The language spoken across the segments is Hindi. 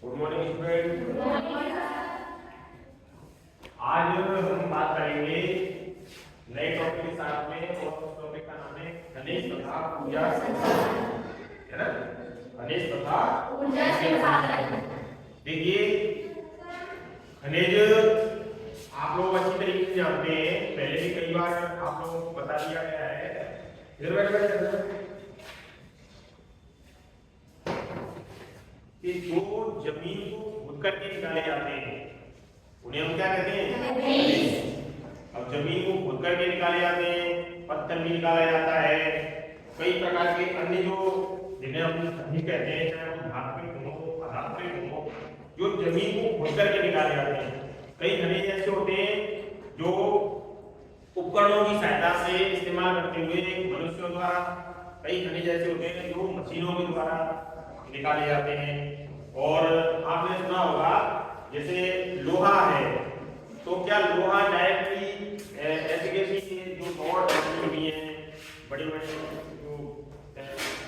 Good morning student. आज हम बात करेंगे नए टॉपिक के साथ में और उस टॉपिक का नाम है खनिज तथा ऊर्जा संसाधन, है ना। खनिज तथा ऊर्जा संसाधन। देखिए खनिज आप लोग अच्छी तरीके से जानते हैं, पहले भी कई बार आप लोगों को बता दिया गया है। इधर बैठ कि जो जमीन को खोद करके निकाले जाते हैं उन्हें हम क्या कहते हैं, खनिज। अब जमीन को खोद करके निकाले जाते हैं, पत्थर भी निकाला जाता है, कई प्रकार के अन्य जो जिन्हें हम खनिज कहते हैं, चाहे वो धात्विक हो अधात्विक हो, जो जमीन को खोद करके निकाले जाते हैं। कई खनिज ऐसे होते हैं जो उपकरणों की सहायता से इस्तेमाल करते हुए मनुष्यों द्वारा, कई खनिज ऐसे होते हैं जो मशीनों के द्वारा निकाले जाते हैं। और आपने सुना होगा जैसे लोहा है, तो क्या लोहा डायरेक्टली ऐसी कैसी जो रॉड हुई है बड़ी बड़ी जो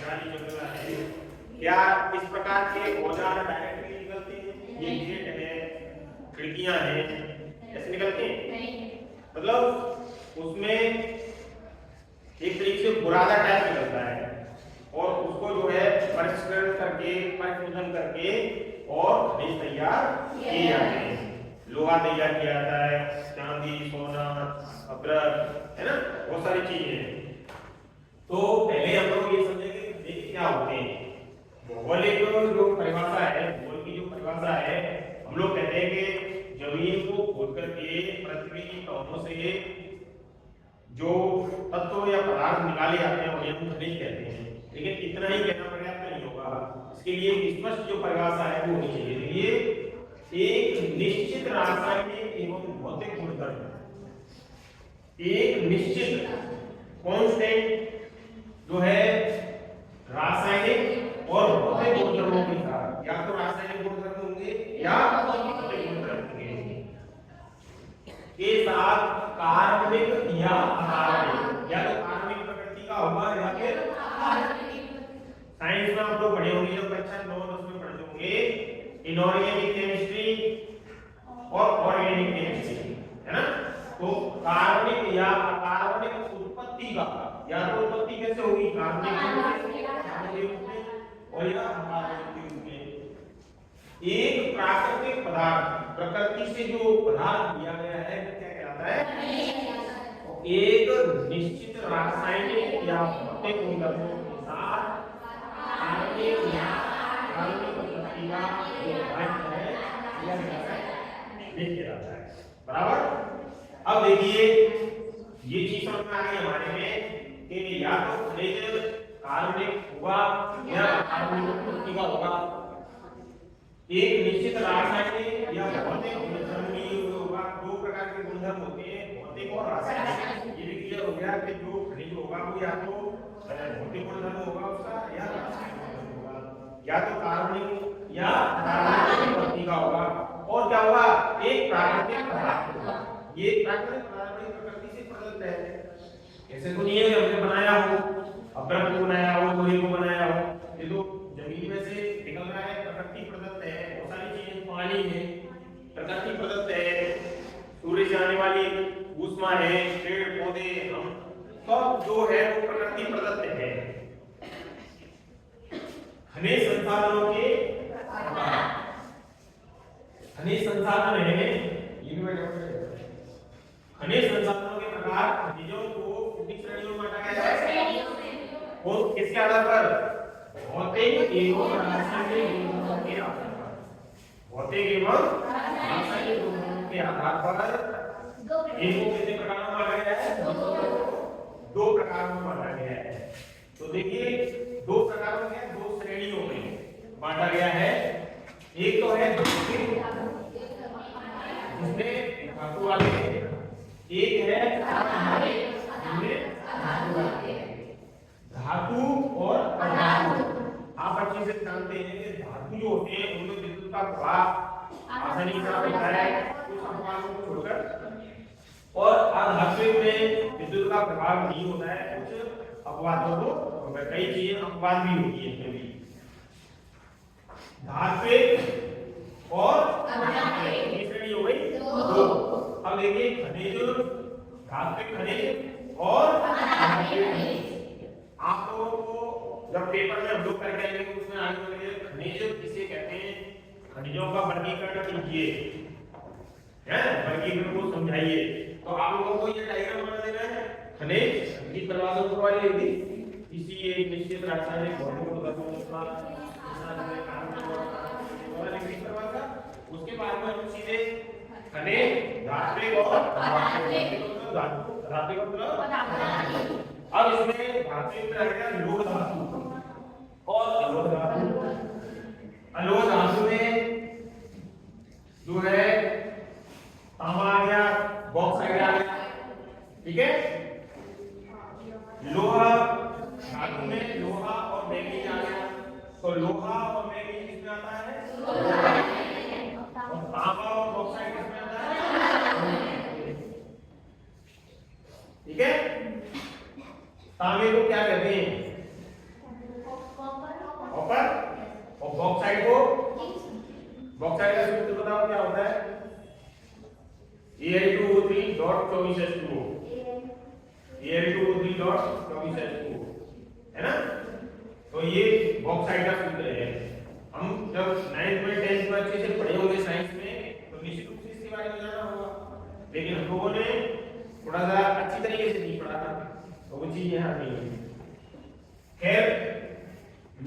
जाली जंगल है, क्या इस प्रकार के औजार डायरेक्टली निकलते हैं? ये गेट है, खिड़कियां हैं, ऐसे निकलते हैं? मतलब उसमें एक तरीके से बुरादा टाइप निकलता है और उसको जो है परिष्करण करके परिशोधन करके और खनिज तैयार किए जाते हैं। लोहा तैयार किया जाता है, चांदी सोना अब्रक, है ना, बहुत सारी चीजें। तो पहले हम लोग ये समझेंगे कि खनिज क्या होते हैं। भौगोलिक जो परिभाषा है, भूगोल की जो परिभाषा है, हम लोग कहते हैं कि जमीन को खोद करके पृथ्वी की तहों से जो तत्व या पदार्थ निकाले जाते हैं उन्हें हम खनिज कहते हैं। लेकिन इतना ही कहना पर्याप्त नहीं होगा, इसके लिए एक स्पष्ट जो परिभाषा है वो होनी चाहिए। ये एक निश्चित रासायनिक एवं भौतिक गुणधर्म, एक निश्चित कांस्टेंट जो है रासायनिक और भौतिक गुणधर्मों के साथ, या तो रासायनिक गुणधर्म होंगे या भौतिक गुणधर्म होंगे, के साथ कार्बनिक या अकार्बनिक, या तो कार्बनिक प्रकृति का होगा या फिर साइंस में आप लोग पढ़े होंगे, जब कक्षा 9-10 में पढ़े होंगे इनऑर्गेनिक केमिस्ट्री और ऑर्गेनिक केमिस्ट्री, है ना। तो कार्बनिक या अकार्बनिक उत्पत्ति का, या तो उत्पत्ति कैसे होगी, कार्बनिक रूप में और या अकार्बनिक रूप में। एक प्राकृतिक पदार्थ, प्रकृति से जो पदार्थ दिया गया है वो क्या कहलाता है, एक निश्चित रासायनिक या भौतिक गुणधर्मों के साथ कार्बनिक या कार्बनिक उत्पत्ति का जो पदार्थ है लिख जाता है, बराबर। अब देखिए ये चीज समझ में आ गई हमारे में कि या तो खनिज कार्बनिक होगा या कार्बनिक उत्पत्ति का होगा, एक निश्चित रासायनिक या भौतिक गुणधर्म होगा। दो प्रकार के गुणधर्म होते हैं, भौतिक और रासायनिक। ये भी क्लियर हो गया कि जो खनिज होगा वो या तो भौतिक गुणधर्म होगा उसका या रासायनिक गुणधर्म होगा, या तो कार्बनिक या कार्बनिक उत्पत्ति का होगा, और क्या होगा, एक प्राकृतिक पदार्थ होगा। ये प्राकृतिक पदार्थ प्रकृति से प्रदत्त है, ऐसे तो नहीं है कि हमने बनाया हो, अब्रक को बनाया हो, लोहे को बनाया हो, ये तो जमीन में से निकल रहा है, प्रकृति प्रदत्त है। बहुत सारी चीजें पानी है प्रकृति प्रदत्त है, सूर्य से आने वाली ऊष्मा है, पेड़ पौधे, हम सब जो है वो प्रकृति प्रदत्त है। खनिज संसाधनों के खनिज संसाधन है, ये भी खनिज संसाधनों के प्रकार खनिजों को कितनी श्रेणियों में बांटा गया है, और किसके आधार पर, भौतिक एवं रासायनिक गुणों के आधार पर, भौतिक एवं रासायनिक गुणों के आधार पर इनको कितने प्रकारों में बांटा गया है, दो प्रकारों में बांटा गया है। तो देखिए दो प्रकारों में, दो श्रेणियों में बांटा गया है। एक तो है जिसमें धातु वाले, एक है धातु और अधातु। आप अच्छे से जानते हैं कि धातु जो होते हैं उनमें विद्युत का प्रवाह आसानी से होता है कुछ अपवादों को छोड़कर, और अधातु में विद्युत का प्रभाव नहीं होता है कुछ अपवादों को, कई चीजें अपवाद भी होती है इसमें भी। धात्विक खनिजों का वर्गीकरण कीजिए, है वर्गीकरण को समझाइए। तो आप लोगों को ये डायग्राम बना देना है। खनिज की परवाह ऊपर वाली होगी, इसी एक निश्चित रासायनिक भौतिक तत्वों का उसके बाद में हम सीधे खनिज धात्विक और धात्विक अब इसमें धात्विक में रहेगा लोह धातु और अलोह धातु। अलोह धातु में जो है तांबा आ गया, बॉक्साइट आ गया, ठीक है। लोहा धातु में लोहा और मैग्नीज आ गया, तो लोहा और मैग्नीज किसमें आता है? और तांबा और बॉक्साइट किसमें आता है? ठीक है। तांबे को क्या कहते हैं? कॉपर। और बॉक्साइट को, बॉक्साइट का सूत्र बताओ क्या होता है? Al2O3.24H2O, Al2O3.24H2O, है ना। तो ये बॉक्साइट का सूत्र है। हम जब 9th में 10th में अच्छे से पढ़े होंगे साइंस में, तो निश्चित रूप से इसके बारे में जाना होगा, लेकिन हम लोगों ने थोड़ा सा अच्छी तरीके से नहीं पढ़ा था, तो वो चीज यहाँ नहीं है। खैर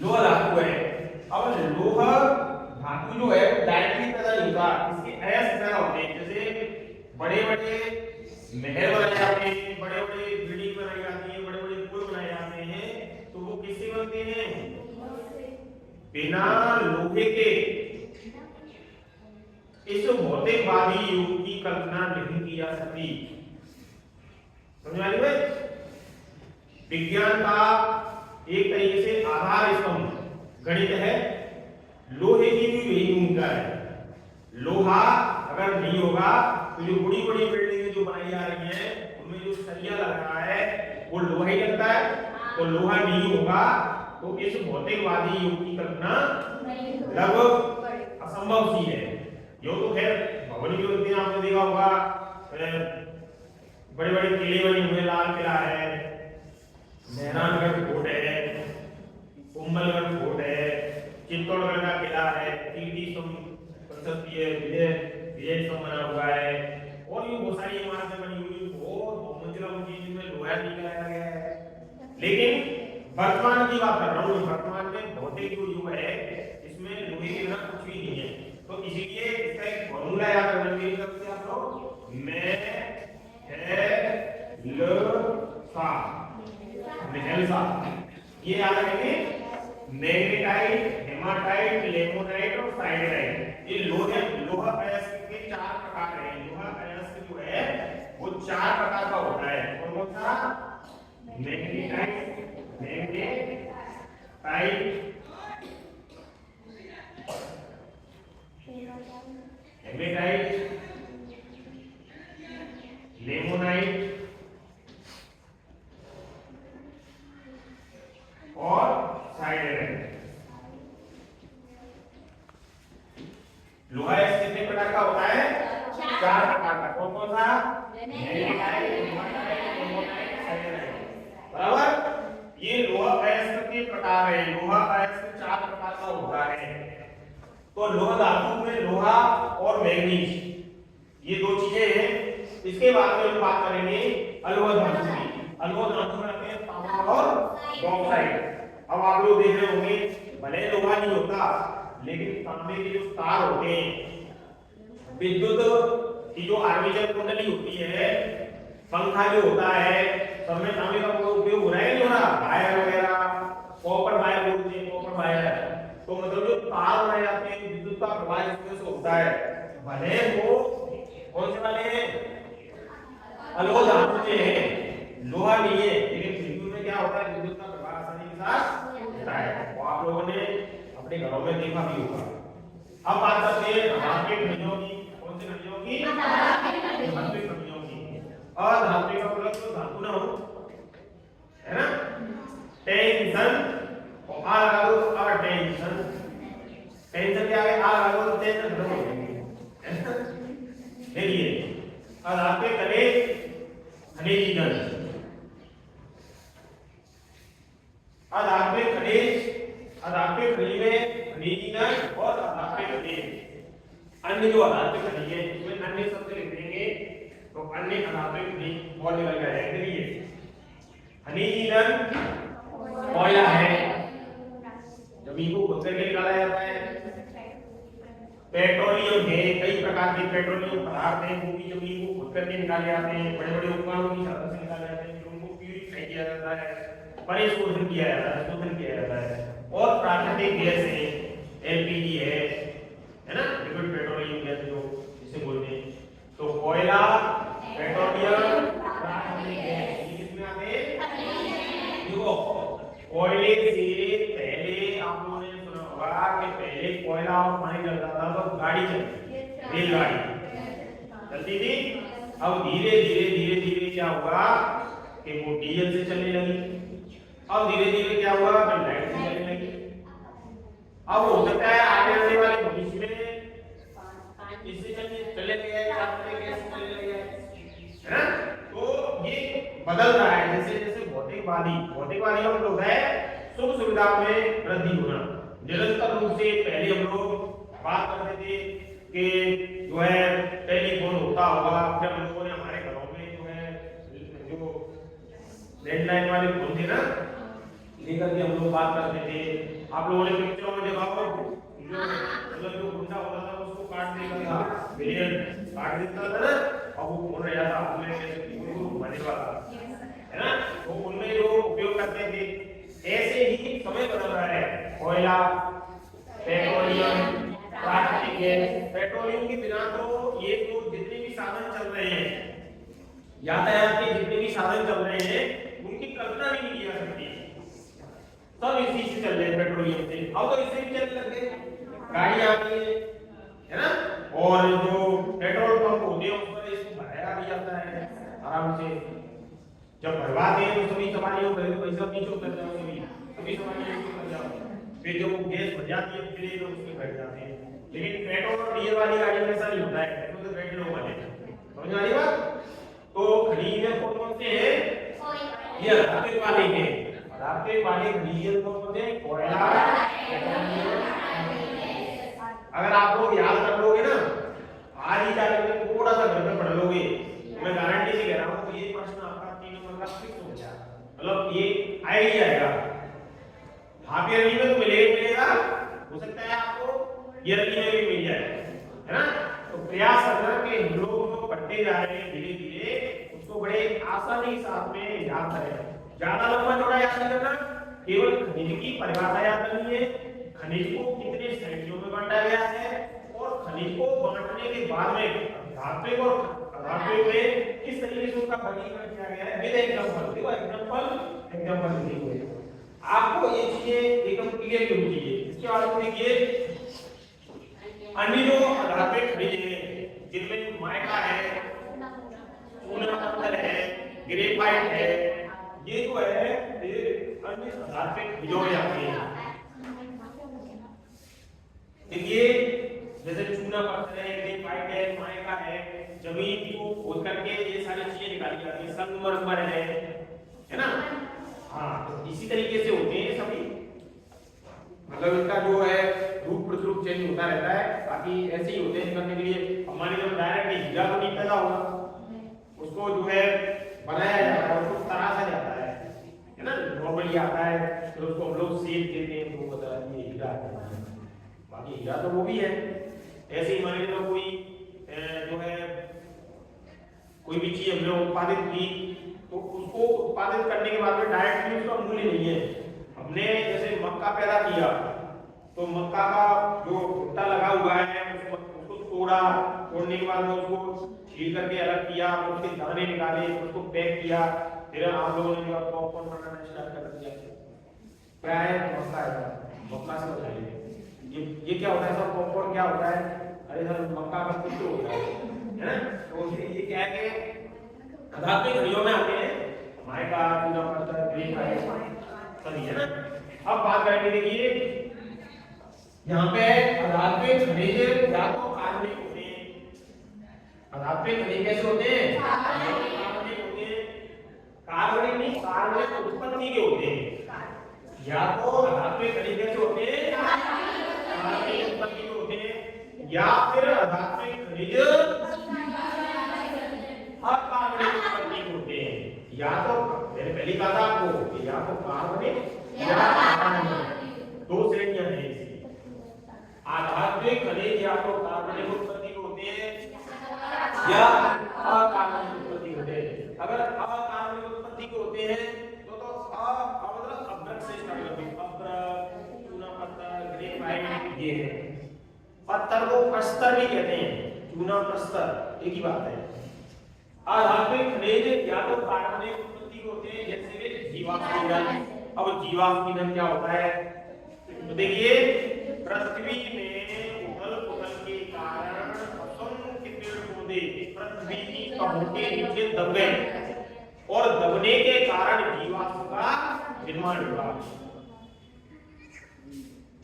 लोहा धातु है। अब लोहा धातु जो है डायरेक्टली पैदा नहीं होता, इसके अयस्क पैदा होते हैं। जैसे बड़े-बड़े महल बनाए जाते हैं, बड़े-बड़े बिल्डिंग बनाई जाती है, बड़े-बड़े पुल बनाए जाते हैं, तो वो किससे बनते हैं? बिना लोहे के इस भौतिकवादी युग की कल्पना नहीं की जा सकती। समझ में आई बात? विज्ञान का एक तरीके से आधार स्तंभ गणित है, लोहे की भी यही भूमिका है। लोहा अगर नहीं होगा तो जो बड़ी बड़ी बिल्डिंगें जो बनाई जा रही हैं उनमें जो सरिया लग रहा है वो लोहा ही लगता है। तो लोहा नहीं होगा तो इस भौतिकवादी युग की कल्पना लगभग असंभव सी है। यो तो खैर भवन की होती है, आपने देखा होगा बड़े बड़े किले बने हुए, लाल किला है, मेहरानगढ़ फोर्ट है, कुंभलगढ़ फोर्ट है, चित्तौड़गढ़ का किला है, कीर्ति विजय स्तंभ बना हुआ है, और ये बहुत सारी इमारतें बनी हुई, बहुत मंजिला ऊंची, जिनमें लोहा निकाला गया है। लेकिन वर्तमान की बात कर रहा हूँ, वर्तमान में भौतिक जो युग है इसमें लोहे के बिना कुछ भी नहीं है। तो इसीलिए इसका एक फॉर्मूला याद रखना मेरी तरफ से आप लोग, ये याद रखेंगे। मैग्नेटाइट, हेमाटाइट, लेमोनाइट और साइडराइट, ये लोहा अयस्क के 4 प्रकार हैं। लोहा अयस्क जो है वो 4 प्रकार का होता है। कौन सा? मैग्नेटाइट, हेमेटाइट, लेमोनाइट और साइडराइट। लोहा कितने प्रकार का होता है? 4 प्रकार का। कौन कौन सा? Magnetite, haematite, limonite, siderite. बराबर। ये लोहा अयस्क के प्रकार है। लोहा अयस्क 4 प्रकार का होता है। तो लोहा धातु में लोहा और मैग्नीज, ये 2 चीजें हैं। इसके बाद में हम बात करेंगे अलोह धातु की। अलोह धातु में आते हैं तांबा और बॉक्साइट। अब आप लोग देख रहे होंगे, भले लोहा नहीं होता लेकिन तांबे के जो तार होते हैं, विद्युत की जो आर्मेचर कुंडली होती है, पंखा जो होता है, सब में तांबे का उपयोग हो रहा है नहीं हो रहा? वायर वगैरह, कॉपर वायर बोलते हैं, कॉपर वायर। तो मतलब जो तार बनाए जाते हैं, विद्युत का प्रवाह इसमें से होता है, भले वो कौन से वाले हैं? अलोह धातु के हैं, लोहा नहीं है, लेकिन फिर भी में क्या होता है? विद्युत का प्रवाह आसानी के साथ होता है। वो आप लोगों ने अपने घरों में देखा भी होगा। अब बात करते हैं धात्विक खनिजों की। कौन से खनिजों की? धात्विक खनिजों की। और धात्विक का मतलब तो धातु ना हो, है ना? टेंशन और आ लगा दो, अटेंशन। टेंशन क्या है? आ लगा दो, टेंशन खत्म हो जाएगी। देखिए अधात्विक खनिज, खनिज ईंधन, अधात्विक खनिज, अधात्विक खनिज में खनिज ईंधन और अधात्विक खनिज। अन्य जो अधात्विक खनिज है, इसमें अन्य शब्द लिख देंगे तो अन्य अधात्विक खनिज और निकल जाएगा। देखिए खनिज ईंधन कोयला है, जमीन को खोद करके निकाला जाता है। पेट्रोलियम है, कई प्रकार के पेट्रोलियम पदार्थ हैं, वो भी जमीन को खोद करके निकाले जाते हैं, बड़े बड़े उपकरणों की सहायता से निकाले जाते हैं, फिर उनको प्यूरिफाई किया जाता है, परिशोधन किया जाता है, शोधन किया जाता है। और प्राकृतिक गैस है, एलपीजी है ना, लिक्विड पेट्रोलियम गैस जो जिसे बोलते हैं। तो कोयला, पेट्रोलियम, प्राकृतिक गैस, ये किसमें आते हैं? देखो कोयले से पहले आप लोगों ने सुना होगा कि पहले कोयला और पानी जलता था तो गाड़ी चलती, रेलगाड़ी चलती थी। अब धीरे धीरे धीरे धीरे क्या हुआ कि वो डीजल से चलने लगी। अब धीरे धीरे क्या हुआ, फिर लाइट से चलने लगी। अब हो सकता है आने वाले वाले भविष्य में इससे चलने लगे, गैस चलने लगे, है ना। तो ये बदल रहा है जैसे जैसे भौतिकवादी हम लोग है सुख सुविधा में वृद्धि होना। निरंतर रूप से पहले हम लोग बात करते थे कि जो है टेलीफोन होता होगा, फिर हम लोगों ने हमारे घरों में जो है जो लैंडलाइन वाले फोन थे ना, लेकर के हम लोग बात करते थे। आप लोगों ने पिक्चरों में देखा होगा जो गुंडा होता था उसको काट देता था, विलेन काट देता था ना, और वो फोन रह जाता उसमें मरने वाला, है ना। तो उनमें जो उपयोग करते थे, ऐसे ही समय बदल रहा है। कोयला, पेट्रोलियम, प्राकृतिक गैस। पेट्रोलियम के बिना तो ये तो जितने भी साधन चल रहे हैं, यातायात के जितने भी साधन चल रहे हैं, उनकी कल्पना भी नहीं की जा सकती। सब इसी से चल रहे हैं, पेट्रोलियम से। अब तो इससे भी चलने लग गए, गाड़ियां आ गई है ना। और जो पेट्रोल पंप होते हैं उस पर इसको भराया भी जाता है आराम से। जब भरवाते हैं तो सभी सवारियों को पैसा पीछे कर जाओ, सभी सवारियों को कर जाओ, फिर जो गैस भर जाती है फिर लोग उसमें बैठ जाते हैं। लेकिन पेट्रोल और डीजल वाली गाड़ी में ऐसा नहीं होता है, पेट्रोल से बैठ लोग वाले, समझ आ रही बात। तो खनिज में कौन कौन से हैं? ये अधात्विक वाले हैं। अधात्विक वाले खनिज कौन कौन से? कोयला, पेट्रोलियम। अगर आप लोग याद कर लोगे ना, आज ही जाकर थोड़ा सा घर में पढ़ लोगे, मैं गारंटी से कह रहा हूँ ये प्रश्न आपका 3 नंबर का फिक्स हो जाएगा, मतलब ये आइडिया आएगा। हाफ ईयरली में तो मिलेगा, हो सकता है आपको ईयरली में भी मिल जाए, है ना। तो प्रयास करना कि हम लोग पढ़ते जा रहे हैं धीरे धीरे, उसको बड़े आसानी के साथ में याद करें। ज्यादा लंबा चौड़ा याद नहीं करना, केवल खनिज की परिभाषा याद करनी है, खनिज को कितने श्रेणियों में बांटा गया है, और खनिज को बांटने के बाद में धात्विक और अधात्विक में किस तरीके से उसका वर्गीकरण किया गया है विद एग्जांपल। देखो एग्जांपल लिखिए, आपको ये चीजें एकदम क्लियर होनी चाहिए। इसके बाद देखिए अन्य जो अधात्विक खनिज हैं जिनमें माइका है, चूना पत्थर है, ग्रेफाइट है, ये जो है ये अन्य अधात्विक खनिजों में आते हैं। देखिए जैसे चूना पत्थर है, ग्रेफाइट है, माइका है, जमीन को खोद करके ये सारी चीजें निकाली जाती है, संगमरमर है ना। हाँ, तो इसी तरीके से होते हैं सभी, मतलब इनका जो है रूप प्रतिरूप चेंज होता रहता है, बाकी ऐसे ही होते हैं करने के लिए। हमारे जब डायरेक्ट हीरा तो नहीं पैदा होगा, उसको जो है बनाया जाता है, उसको तराशा जाता है ना, नॉर्मली आता है, फिर उसको हम लोग सेल देते हैं, तो बता ये हीरा है, बाकी हीरा तो वो भी है। ऐसे ही मान लीजिए कोई जो है कोई भी चीज हमने उत्पादित की, तो उसको उत्पादित करने के बाद में डायरेक्टली उसका मूल्य नहीं है। हमने जैसे मक्का पैदा किया, तो मक्का का जो भुट्टा लगा हुआ है उसको तोड़ने के बाद में उसको छील करके अलग किया, उसके दाने निकाले, उसको पैक किया, फिर आप लोगों ने जो पॉपकॉर्न बनाना स्टार्ट कर दिया। क्या है? मक्का है। मक्का से बताइए ये क्या होता है सर? पॉपकॉर्न क्या होता है? अरे सर मक्का का कुछ होता है ना। तो ये क्या है कि अधात्विक खनिजों में आते हैं, माइका, चूना पत्थर, ग्रेफाइट सभी, है ना। अब बात करेंगे, देखिए यहाँ पे अधात्विक खनिज या तो कार्बनिक होते हैं। अधात्विक खनिज कैसे होते हैं? कार्बनिक होते हैं। कार्बनिक नहीं, कार्बनिक उत्पत्ति के होते हैं। या तो अधात्विक खनिज कैसे होते हैं? कार्बनिक उत्पत्ति के होते हैं, या फिर अधात्मिक खनिज अकार्बनिक प्रतीक होते हैं। या तो मैंने पहले कहा था आपको कि या तो कार्बनिक या अकार्बनिक, दो श्रेणियां हैं इसकी। आधात्मिक खनिज या तो कार्बनिक उत्पत्ति होते हैं या अकार्बनिक उत्पत्ति होते हैं। अगर अकार्बनिक उत्पत्ति के होते हैं तो मतलब अभ्रक से स्टार्ट करते हैं। अभ्रक, चूना पत्थर, ग्रेफाइट, ये है। पत्थर को प्रस्तर भी कहते हैं, चूना प्रस्तर एक ही बात है। आधात्मिक खनिज या तो कार्बनिक उत्पत्ति होते हैं जैसे जीवाश्म ईंधन। अब जीवाश्म ईंधन क्या होता है तो देखिए, पृथ्वी में उथल-पुथल के कारण असंख्य पेड़-पौधे पृथ्वी की तहों के नीचे दब गए और दबने के कारण जीवाश्म का निर्माण हुआ।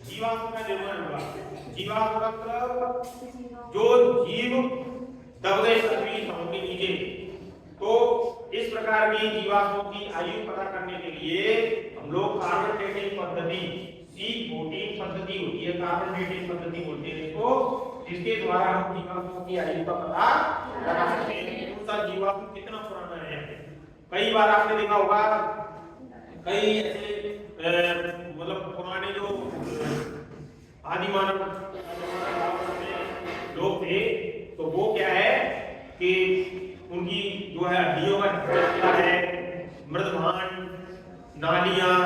जीवाश्म का निर्माण हुआ। जीवाश्म का मतलब जो जीव दब गए पृथ्वी की तहों के नीचे। तो इस प्रकार की जीवाश्मों की आयु पता करने के लिए हम लोग कार्बन डेटिंग पद्धति, C14 पद्धति होती है, कार्बन डेटिंग पद्धति बोलते हैं इसको, जिसके द्वारा हम जीवाश्मों की आयु का पता लगा सकते हैं। कौन सा जीवाश्म कितना पुराना है। कई बार आपने देखा होगा कई ऐसे मतलब पुराने जो आदिमानव लोग थे तो वो क्या है कि उनकी जो है हड्डियों का ढांचा है, मृदभांड, नालियां,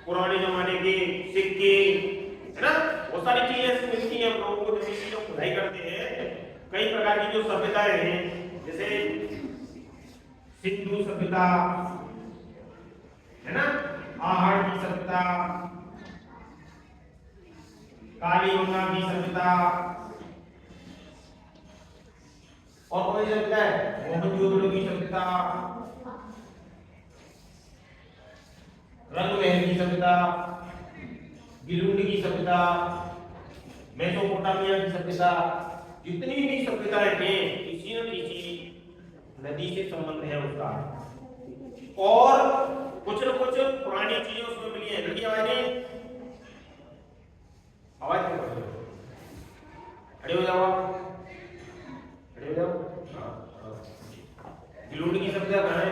पुराने जमाने के सिक्के, है ना, बहुत सारी चीजें मिलती हैं हम लोगों को जब चीजों को खुदाई करते हैं। कई प्रकार की जो सभ्यताएं हैं जैसे सिंधु सभ्यता, है ना, आहड़ की सभ्यता, कालीगंगा की सभ्यता, और कोई सभ्यता है मोहनजोदड़ो की सभ्यता, रंगमहल की सभ्यता, गिलुंड की सभ्यता, मेसोपोटामिया की सभ्यता। जितनी भी सभ्यताएं हैं किसी न किसी नदी से संबंध है उसका, और कुछ न कुछ पुरानी चीजें उसमें मिली है। लड़की आवाज क्यों कर रहे हो? खड़े हो जाओ, खड़े हो जाओ। गिलुंड की सभ्यता कहाँ है?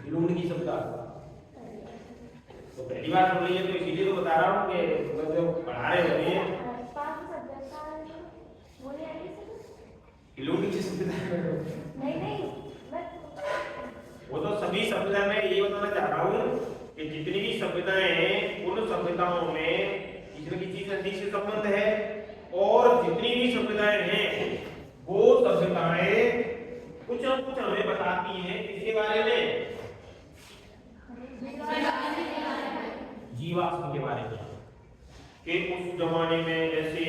गिलुंड की सभ्यता तो पहली बार सुन रही है तो इसीलिए तो बता रहा हूँ कि जो पढ़ा रहे होते हैं गिलुंड की सभ्यता नहीं, वो तो सभी सभ्यता में ये बताना चाह रहा हूँ कि जितनी भी सभ्यताएं हैं उन सभ्यताओं में किसी न किसी नदी से संबंध है, और जितनी भी सभ्यताएं हैं वो सभ्यताएं कुछ न कुछ हमें बताती हैं किसके बारे में, जीवाश्म के बारे में, कि उस जमाने में ऐसे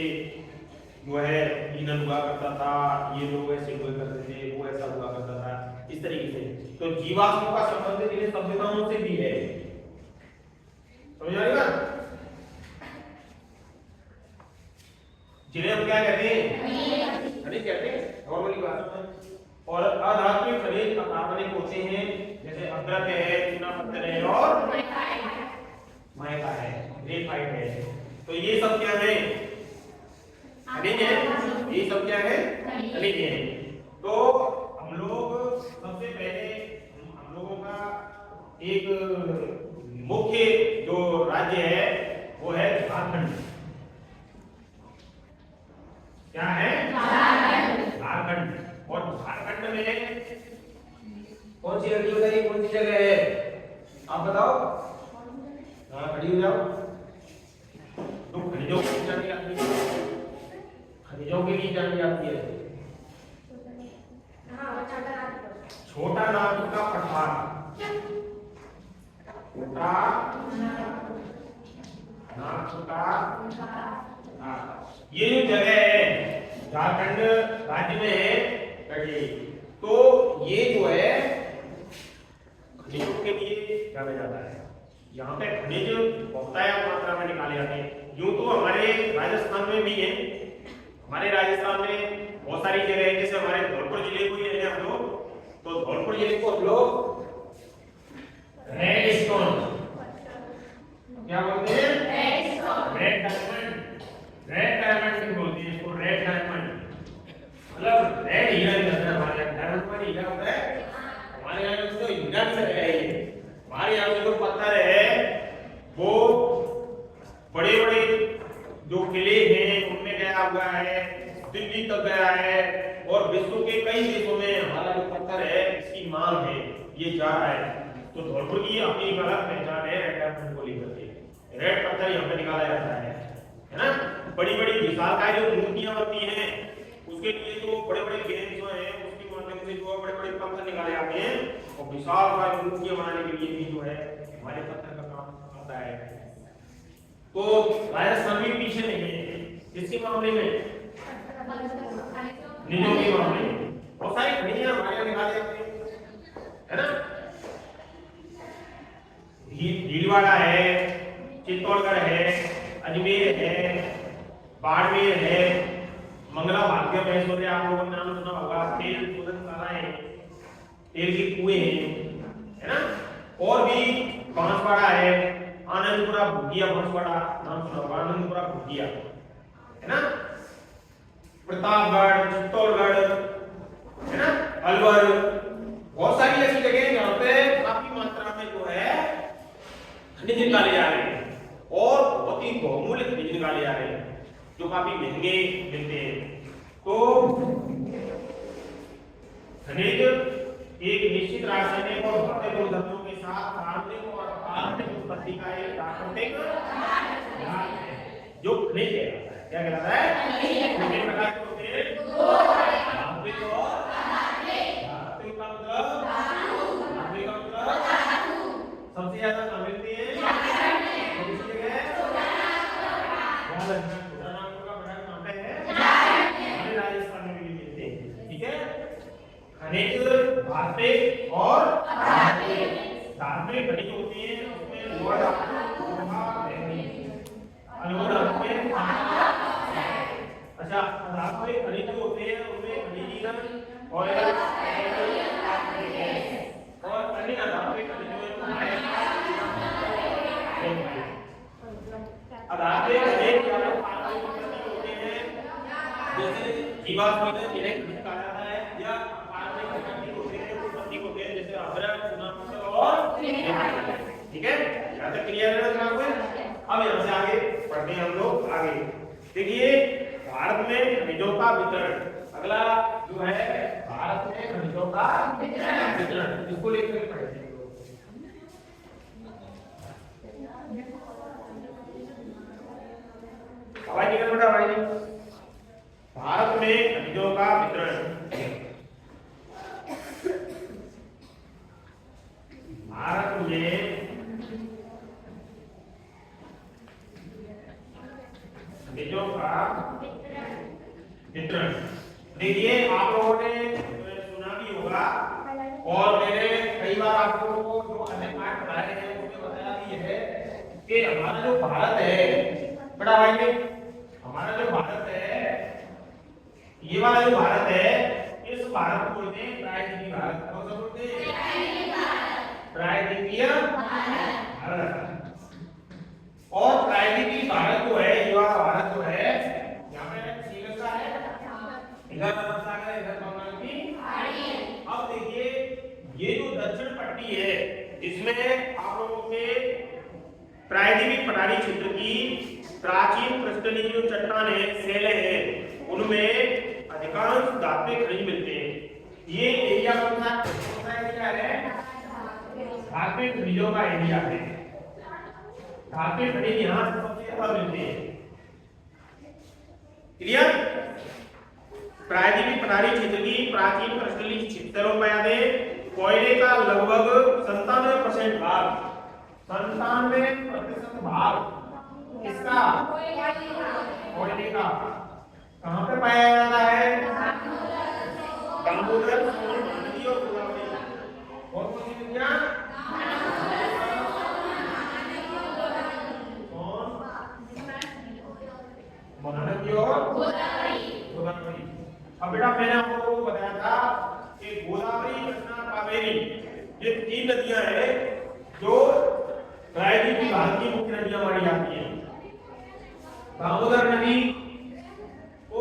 जो है ईंधन हुआ करता था, ये लोग ऐसे हुआ करते थे, वो ऐसा हुआ करता था, इस तरीके से। तो जीवाश्म का संबंध इन सभ्यताओं से भी है, समझ आ रही बात? जिन्हें हम क्या कहते हैं, खनिज कहते हैं नॉर्मली बात में। और अधात्मिक खनिज अकार्बनिक होते हैं जैसे अभ्रक है, चूना पत्थर है और माइका है, ग्रेफाइट है। तो ये सब क्या है? खनिज है। ये सब क्या है? खनिज है। तो हम लोग सबसे पहले हम लोगों का एक मुख्य जो राज्य है वो है झारखंड। क्या है? झारखंड। और झारखंड में कौन सी हड्डी बताइए, कौन सी जगह है? आप बताओ। हाँ, खड़ी हो जाओ। तो खनिजों की जानी जाती है, खनिजों के लिए जानी जाती है छोटा नागपुर का पठार, छोटा नागपुर का, ये जो जगह है झारखंड राज्य में है, तो ये जो है खनिजों के लिए जाना जाता है। यहाँ पे खनिज बहुतायत मात्रा में निकाले जाते हैं। यूं तो हमारे राजस्थान में भी है, हमारे राजस्थान में बहुत सारी जगह है, जैसे हमारे धौलपुर जिले को ही हम लोग, तो धौलपुर जिले को हम लोग रेड स्टोन क्या बोलते हैं? रेड डायमंड, रेड डायमंड बोलते हैं इसको। रेड डायमंड, मतलब रेड हीरा कहते हैं हमारे यहाँ। डायमंड का हीरा होता है हमारे यहाँ, उसको हीरा भी लगाया है। हमारे यहाँ जो पत्थर है वो बड़े बड़े जो किले हैं उनमें गया हुआ है, दिल्ली तक गया है, और विश्व के कई देशों में हमारा जो पत्थर है इसकी मांग है, ये जा रहा है। तो धौलपुर की अपनी एक अलग पहचान है रेड डायमंड को लेकर के। रेड पत्थर यहाँ पे निकाला जाता है ना। बड़ी बड़ी विशालकाय जो मूर्तियां बनती हैं उसके लिए जो बड़े बड़े गेम्स जो हैं उसके माध्यम से जो बड़े बड़े पत्थर निकाले जाते हैं, और विशालकाय मूर्तियां बनाने के लिए भी जो है हमारे पत्थर का काम आता है। तो राजस्थान भी पीछे नहीं है इसके मामले में, निजों के मामले में बहुत सारी खनियां हमारे यहाँ निकाले जाते हैं, है ना। भीलवाड़ा है, चित्तौड़गढ़ है, अजमेर है, बाड़मेर है, मंगला भाग्य महेश्वर, आप लोगों ने नाम सुना होगा। तेल शोधनशाला है, तेल के कुएं हैं, है ना। और भी बांसवाड़ा है, आनंदपुरा भुगिया बांसवाड़ा नाम सुना होगा, आनंदपुरा भुगिया, है ना। प्रतापगढ़, चित्तौड़गढ़, है ना, अलवर, बहुत सारी ऐसी जगह हैं जहाँ पे काफी मात्रा में जो है खनिज निकाले जा रहे हैं, और बहुत ही बहुमूल्य खनिज निकाले जा रहे हैं जो काफी महंगे मिलते हैं। तो खनिज एक निश्चित रासायनिक और भौतिक गुणधर्मों के साथ कार्बनिक और अकार्बनिक उत्पत्ति का एक प्राकृतिक पदार्थ है जो खनिज कहलाता है। क्या कहलाता है? कितने प्रकार के होते हैं? धात्विक और धात्विक का मतलब धात्विक का मतलब सबसे ज्यादा कहाँ मिलती है? किसकी जगह? राजस्थान में भी मिलते हैं। ठीक है, खनिज धात्विक और धात्विक खनिज होते हैं उसमें लोहा धातु, अच्छा धात्विक खनिज जो होते हैं उनमें खनिजीकरण और अन्य अधात्विक खनिज अधात्विक खनिज होते हैं जैसे जीवाश्म में जिन्हें खनिज कहा जाता है, या कार्बनिक खनिज होते हैं वो प्रतीक होते हैं जैसे अभ्रक, चूना और। ठीक है, यहाँ तक क्लियर है ना। अब यहाँ से आगे पढ़ते हैं हम लोग आगे। देखिए भारत में खनिजों का वितरण, अगला जो है भारत में खनिजों का वितरण, इसको लेकर पढ़ते हैं। हवाई निकल बेटा हवाई। भारत में खनिजों का वितरण, भारत में खनिजों का वितरण। देखिए आप लोगों ने सुना भी होगा, और मैंने कई बार आप लोगों को जो अन्य पाठ पढ़ाए हैं उसमें बताया भी है कि हमारा जो भारत है बड़ा भाई ने, हमारा जो भारत है, ये वाला जो भारत है, इस भारत को बोलते हैं प्रायद्वीपीय भारत। कौन सा बोलते हैं? प्रायद्वीपीय भारत। और प्रायद्वीपीय भारत जो है, ये वाला भारत जो है, यहाँ पे श्रीलंका है, इधर अरब सागर, इधर बंगाल की खाड़ी है। अब देखिए ये जो दक्षिण पट्टी है इसमें आप लोगों के प्रायद्वीपीय पठारी क्षेत्र की प्राचीन पृष्ठभूमि जो चट्टान है, सेले हैं, उनमें अधिकांश धात्विक खनिज मिलते हैं। ये एरिया कौन सा एरिया है? धात्विक खनिजों का एरिया है। धात्विक खनिज यहाँ सबसे ज्यादा मिलते हैं। क्लियर? प्रायद्वीपीय पठारी क्षेत्र की प्राचीन पृष्ठभूमि क्षेत्रों में याद है कोयले का लगभग 97% भाग, 97% भाग इसका कोयले का कहां पे पाया जाता है? दामोदर, सोन, महानदी और गोदावरी। कौन कौन सी नदियां? महानदी और गोदावरी। अब बेटा मैंने आप लोगों को बताया था कि गोदावरी, कृष्णा, कावेरी ये तीन नदियां हैं जो प्रायद्वीपीय भारत की मुख्य नदियां मानी जाती हैं। दामोदर नदी वो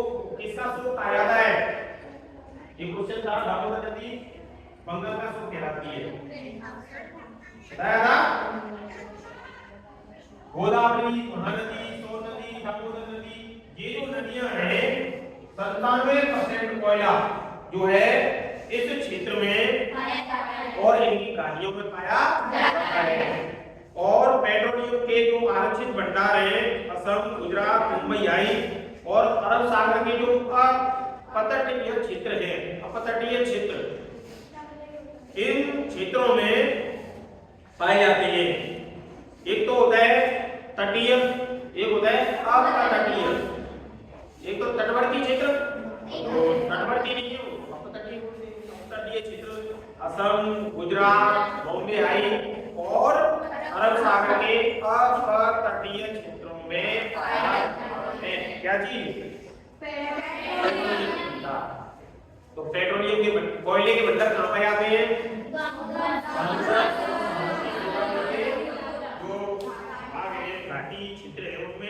अनुसार दामोदर नदी बंगाल का स्रोत कहलाती है। बताया था गोदावरी, महानदी, सोन नदी, दामोदर नदी, ये जो नदियां हैं 97% कोयला जो है इस क्षेत्र में और इनकी घाटियों में पाया जाता है। और पेट्रोलियम के जो आरक्षित भंडार हैं असम, गुजरात, मुंबई आई और अरब सागर के जो अपतटीय क्षेत्र है, अपतटीय क्षेत्र, इन क्षेत्रों में पाए जाते हैं। एक तो होता है तटीय, एक होता है अपतटीय। एक तो तटवर्ती क्षेत्र, तो तटवर्ती नहीं है वो अपतटीय, अपतटीय क्षेत्र असम, गुजरात, बॉम्बे आई और अरब सागर के अपतटीय क्षेत्रों में पाया जाता है। क्या चीज? तो पेट्रोलियम के कोयले के भंडार कहाँ पाए जाते हैं?